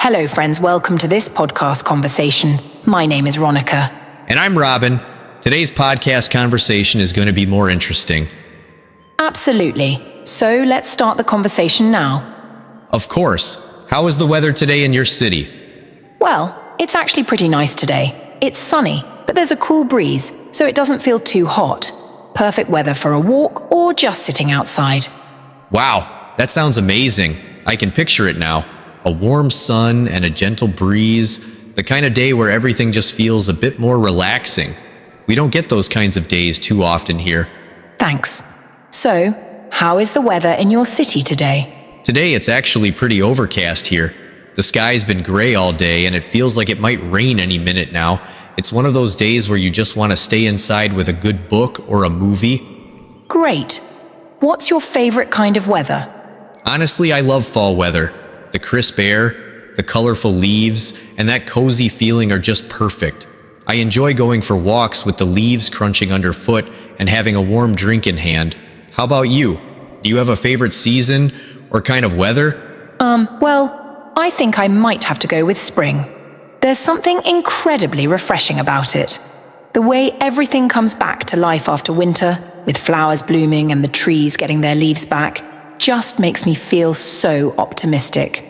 Hello, friends. Welcome to this podcast conversation. My name is Ronica. And I'm Robin. Today's podcast conversation is going to be more interesting. Absolutely. So let's start the conversation now. Of course. How is the weather today in your city? Well, it's actually pretty nice today. It's sunny, but there's a cool breeze, so it doesn't feel too hot. Perfect weather for a walk or just sitting outside. Wow, that sounds amazing. I can picture it now. A warm sun and a gentle breeze. The kind of day where everything just feels a bit more relaxing. We don't get those kinds of days too often here. Thanks. So, how is the weather in your city today? Today it's actually pretty overcast here. The sky's been gray all day and it feels like it might rain any minute now. It's one of those days where you just want to stay inside with a good book or a movie. Great. What's your favorite kind of weather? Honestly, I love fall weather. The crisp air, the colorful leaves, and that cozy feeling are just perfect. I enjoy going for walks with the leaves crunching underfoot and having a warm drink in hand. How about you? Do you have a favorite season or kind of weather? Well, I think I might have to go with spring. There's something incredibly refreshing about it. The way everything comes back to life after winter, with flowers blooming and the trees getting their leaves back, just makes me feel so optimistic.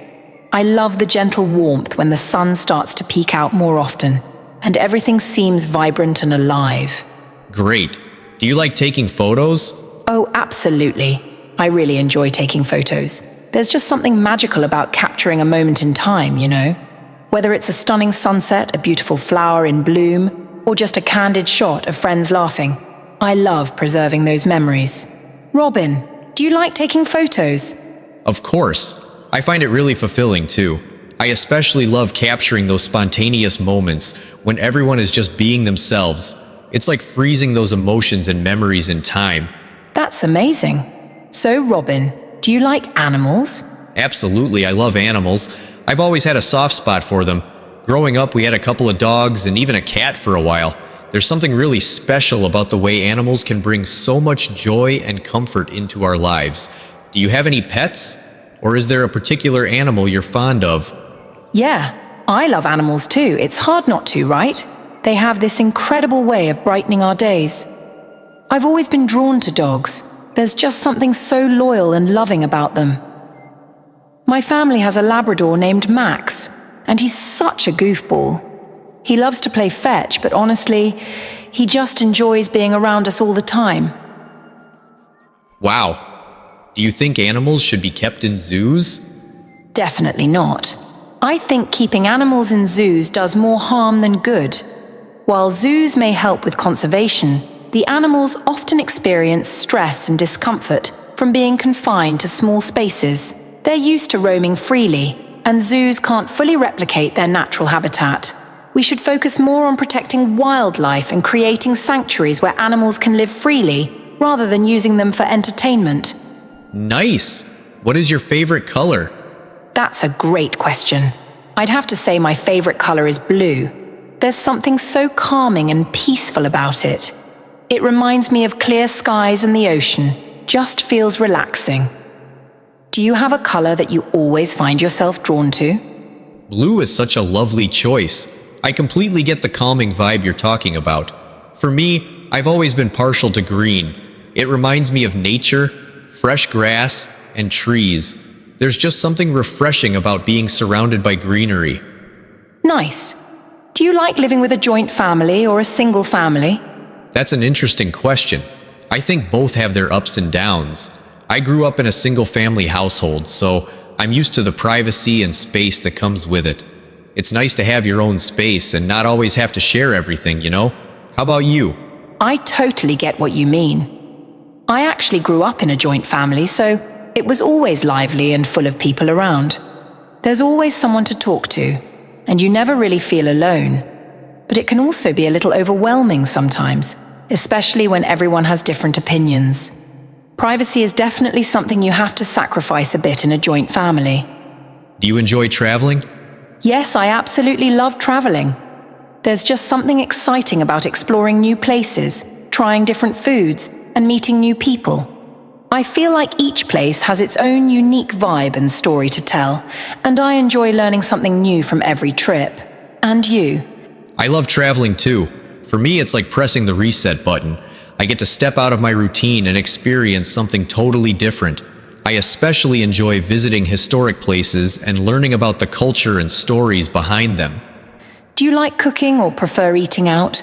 I love the gentle warmth when the sun starts to peek out more often, and everything seems vibrant and alive. Great. Do you like taking photos? Oh, absolutely. I really enjoy taking photos. There's just something magical about capturing a moment in time, you know? Whether it's a stunning sunset, a beautiful flower in bloom, or just a candid shot of friends laughing, I love preserving those memories. Robin, do you like taking photos? Of course. I find it really fulfilling too. I especially love capturing those spontaneous moments when everyone is just being themselves. It's like freezing those emotions and memories in time. That's amazing. So, Robin, do you like animals? Absolutely, I love animals. I've always had a soft spot for them. Growing up, we had a couple of dogs and even a cat for a while. There's something really special about the way animals can bring so much joy and comfort into our lives. Do you have any pets? Or is there a particular animal you're fond of? Yeah, I love animals too. It's hard not to, right? They have this incredible way of brightening our days. I've always been drawn to dogs. There's just something so loyal and loving about them. My family has a Labrador named Max, and he's such a goofball. He loves to play fetch, but honestly, he just enjoys being around us all the time. Wow. Do you think animals should be kept in zoos? Definitely not. I think keeping animals in zoos does more harm than good. While zoos may help with conservation, the animals often experience stress and discomfort from being confined to small spaces. They're used to roaming freely, and zoos can't fully replicate their natural habitat. We should focus more on protecting wildlife and creating sanctuaries where animals can live freely, rather than using them for entertainment. Nice! What is your favorite color? That's a great question. I'd have to say my favorite color is blue. There's something so calming and peaceful about it. It reminds me of clear skies and the ocean. Just feels relaxing. Do you have a color that you always find yourself drawn to? Blue is such a lovely choice. I completely get the calming vibe you're talking about. For me, I've always been partial to green. It reminds me of nature, fresh grass, and trees. There's just something refreshing about being surrounded by greenery. Nice. Do you like living with a joint family or a single family? That's an interesting question. I think both have their ups and downs. I grew up in a single-family household, so I'm used to the privacy and space that comes with it. It's nice to have your own space and not always have to share everything, you know? How about you? I totally get what you mean. I actually grew up in a joint family, so it was always lively and full of people around. There's always someone to talk to, and you never really feel alone. But it can also be a little overwhelming sometimes, especially when everyone has different opinions. Privacy is definitely something you have to sacrifice a bit in a joint family. Do you enjoy traveling? Yes, I absolutely love traveling. There's just something exciting about exploring new places, trying different foods, and meeting new people. I feel like each place has its own unique vibe and story to tell, and I enjoy learning something new from every trip. And you? I love traveling too. For me, it's like pressing the reset button. I get to step out of my routine and experience something totally different. I especially enjoy visiting historic places and learning about the culture and stories behind them. Do you like cooking or prefer eating out?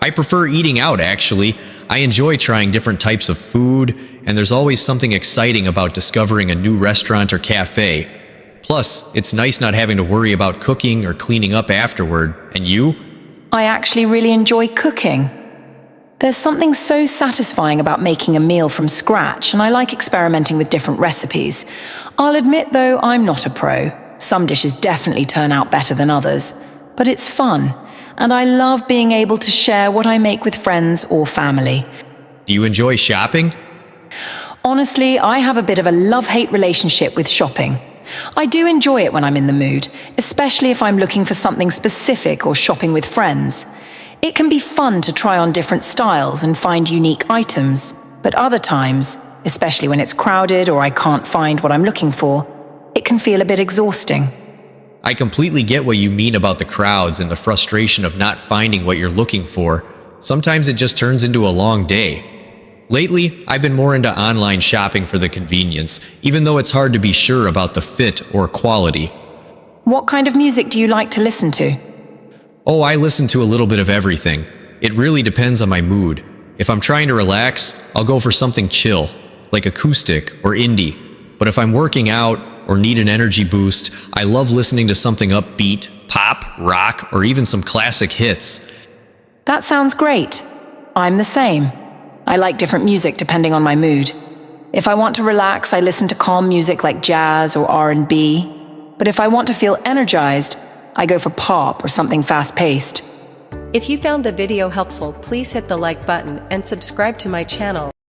I prefer eating out, actually. I enjoy trying different types of food, and there's always something exciting about discovering a new restaurant or cafe. Plus, it's nice not having to worry about cooking or cleaning up afterward. And you? I actually really enjoy cooking. There's something so satisfying about making a meal from scratch, and I like experimenting with different recipes. I'll admit, though, I'm not a pro. Some dishes definitely turn out better than others. But it's fun, and I love being able to share what I make with friends or family. Do you enjoy shopping? Honestly, I have a bit of a love-hate relationship with shopping. I do enjoy it when I'm in the mood, especially if I'm looking for something specific or shopping with friends. It can be fun to try on different styles and find unique items, but other times, especially when it's crowded or I can't find what I'm looking for, it can feel a bit exhausting. I completely get what you mean about the crowds and the frustration of not finding what you're looking for. Sometimes it just turns into a long day. Lately, I've been more into online shopping for the convenience, even though it's hard to be sure about the fit or quality. What kind of music do you like to listen to? Oh, I listen to a little bit of everything. It really depends on my mood. If I'm trying to relax, I'll go for something chill, like acoustic or indie. But if I'm working out or need an energy boost, I love listening to something upbeat, pop, rock, or even some classic hits. That sounds great. I'm the same. I like different music depending on my mood. If I want to relax, I listen to calm music like jazz or R&B. But if I want to feel energized, I go for pop or something fast-paced. If you found the video helpful, please hit the like button and subscribe to my channel.